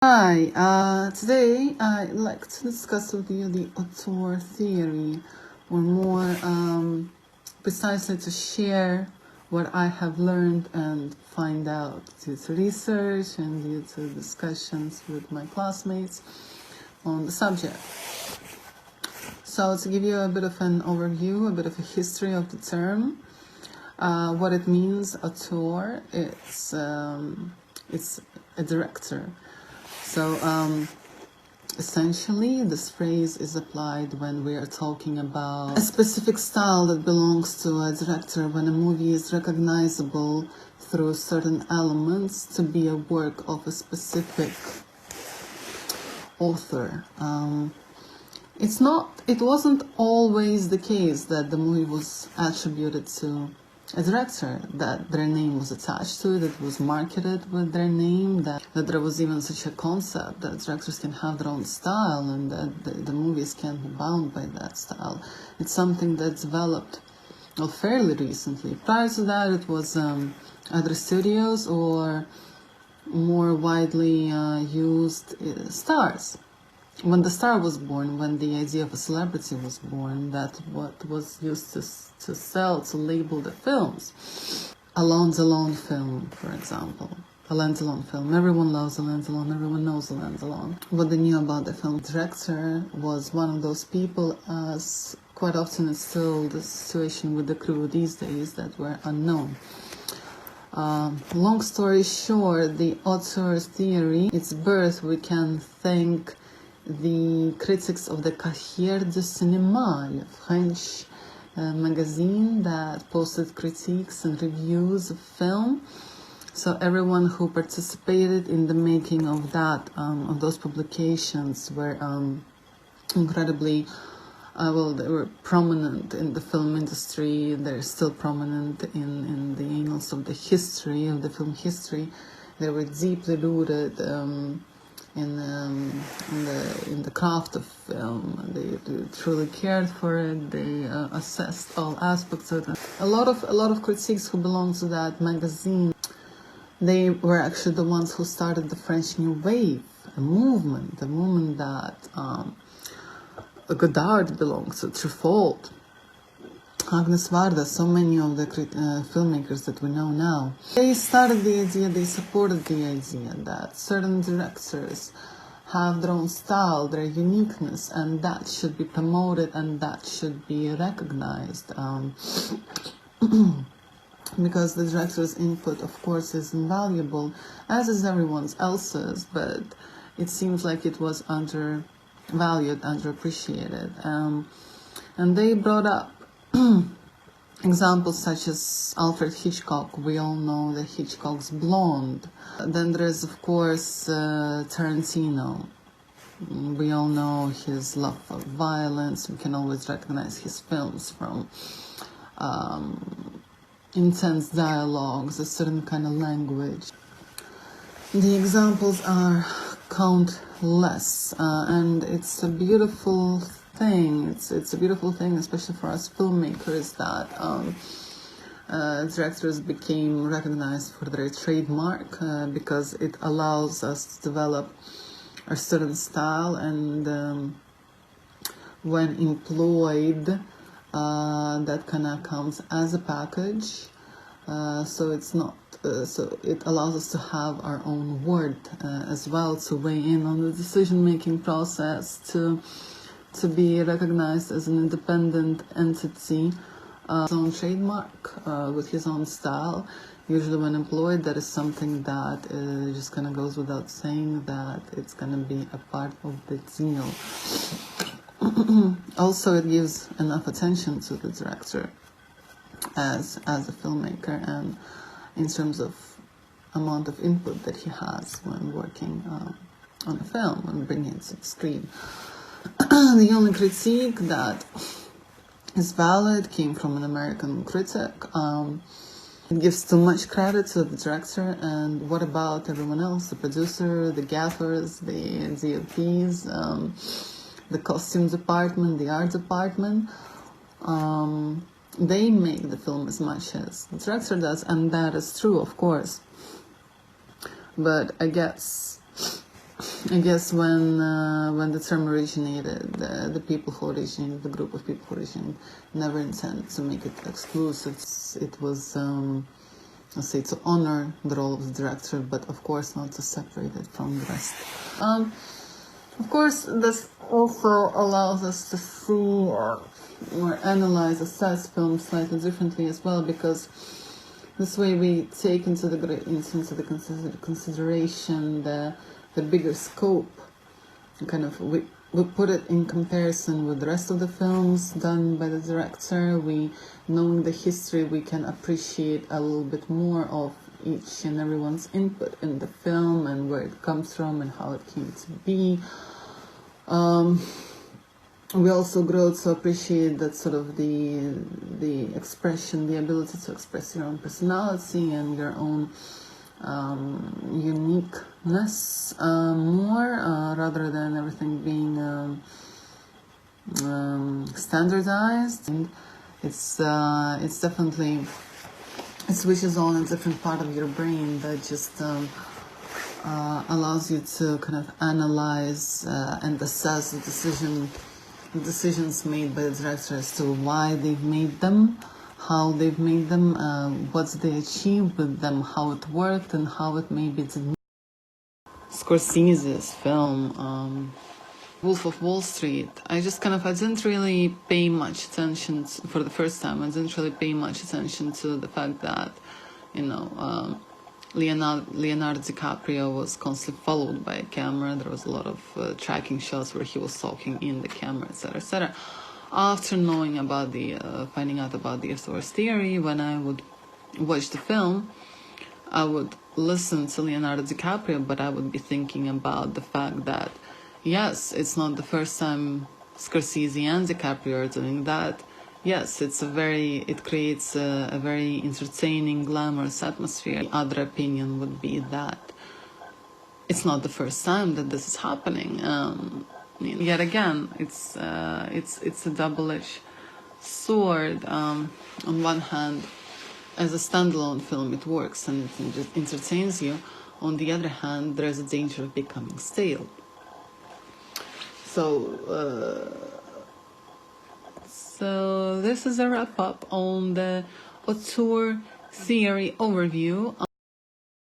Hi, today I'd like to discuss with you the auteur theory, or more precisely to share what I have learned and find out due to research and due to discussions with my classmates on the subject. So to give you a bit of an overview, a bit of a history of the term, what it means, auteur, it's a director. So essentially, this phrase is applied when we are talking about a specific style that belongs to a director, when a movie is recognizable through certain elements to be a work of a specific author. It wasn't always the case that the movie was attributed to a director, that their name was attached to it, that it was marketed with their name, that there was even such a concept that directors can have their own style and that the movies can't be bound by that style. It's something that developed fairly recently. Prior to that, it was either studios or more widely used stars. When the star was born, when the idea of a celebrity was born, that's what was used to sell, to label the films. Alain Delon film, for example. Alain Delon film. Everyone loves Alain Delon, everyone knows Alain Delon. What they knew about the film director was one of those people, as quite often it's still the situation with the crew these days, that were unknown. Long story short, the auteur theory, its birth, we can thank the critics of the Cahiers du Cinéma, a French magazine that posted critiques and reviews of film. So everyone who participated in the making of that, of those publications, were incredibly, they were prominent in the film industry. They're still prominent in the annals of the history, of the film history. They were deeply rooted in the craft of film. They truly cared for it. They assessed all aspects of it. A lot of critics who belonged to that magazine, they were actually the ones who started the French New Wave, a movement that Godard belonged to, Truffaut, Agnes Varda, so many of the filmmakers that we know now. They started the idea, they supported the idea that certain directors have their own style, their uniqueness, and that should be promoted and that should be recognized. Because the director's input, of course, is invaluable, as is everyone else's, but it seems like it was undervalued, underappreciated. And they brought up examples such as Alfred Hitchcock. We all know that Hitchcock's Blonde. Then there is, of course, Tarantino. We all know his love for violence. We can always recognize his films from intense dialogues, a certain kind of language. The examples are countless, and it's a beautiful thing. It's a beautiful thing, especially for us filmmakers, that directors became recognized for their trademark, because it allows us to develop a certain style, and when employed, that kind of comes as a package. So it's not. So it allows us to have our own word as well, to weigh in on the decision-making process, to be recognized as an independent entity, his own trademark, with his own style. Usually when employed, that is something that just kind of goes without saying, that it's going to be a part of the deal. Also, it gives enough attention to the director as a filmmaker, and in terms of amount of input that he has when working on a film and bringing it to the screen. The only critique that is valid came from an American critic. It gives too much credit to the director, and what about everyone else? The producer, the gaffers, the DOPs, the costume department, the art department. They make the film as much as the director does, and that is true, of course. But I guess I guess when the term originated, the people who originated, the group of people who originated, never intended to make it exclusive. It was, let's say, to honor the role of the director, but of course not to separate it from the rest. Of course, this also allows us to see or analyze, assess films slightly differently as well, because this way we take into the consideration the bigger scope, and kind of we put it in comparison with the rest of the films done by the director. Knowing the history, we can appreciate a little bit more of each and everyone's input in the film and where it comes from and how it came to be. We also grow to appreciate that sort of the expression, the ability to express your own personality and your own uniqueness more, rather than everything being standardized. And it's definitely, it switches on a different part of your brain that just allows you to kind of analyze and assess the decisions made by the director as to why they've made them, how they've made them, what they achieved with them, how it worked, and how it maybe didn't. Scorsese's film, Wolf of Wall Street, I didn't really pay much attention to, for the first time, I didn't really pay much attention to the fact that, Leonardo DiCaprio was constantly followed by a camera. There was a lot of tracking shots where he was talking in the camera, etc., etc. After knowing about finding out about the auteur's theory, when I would watch the film, I would listen to Leonardo DiCaprio, but I would be thinking about the fact that, yes, it's not the first time Scorsese and DiCaprio are doing that. Yes, it creates a very entertaining, glamorous atmosphere. The other opinion would be that it's not the first time that this is happening. Yet again, it's a double-edged sword. On one hand, as a standalone film, it works and it just entertains you. On the other hand, there is a danger of becoming stale. So this is a wrap-up on the auteur theory overview.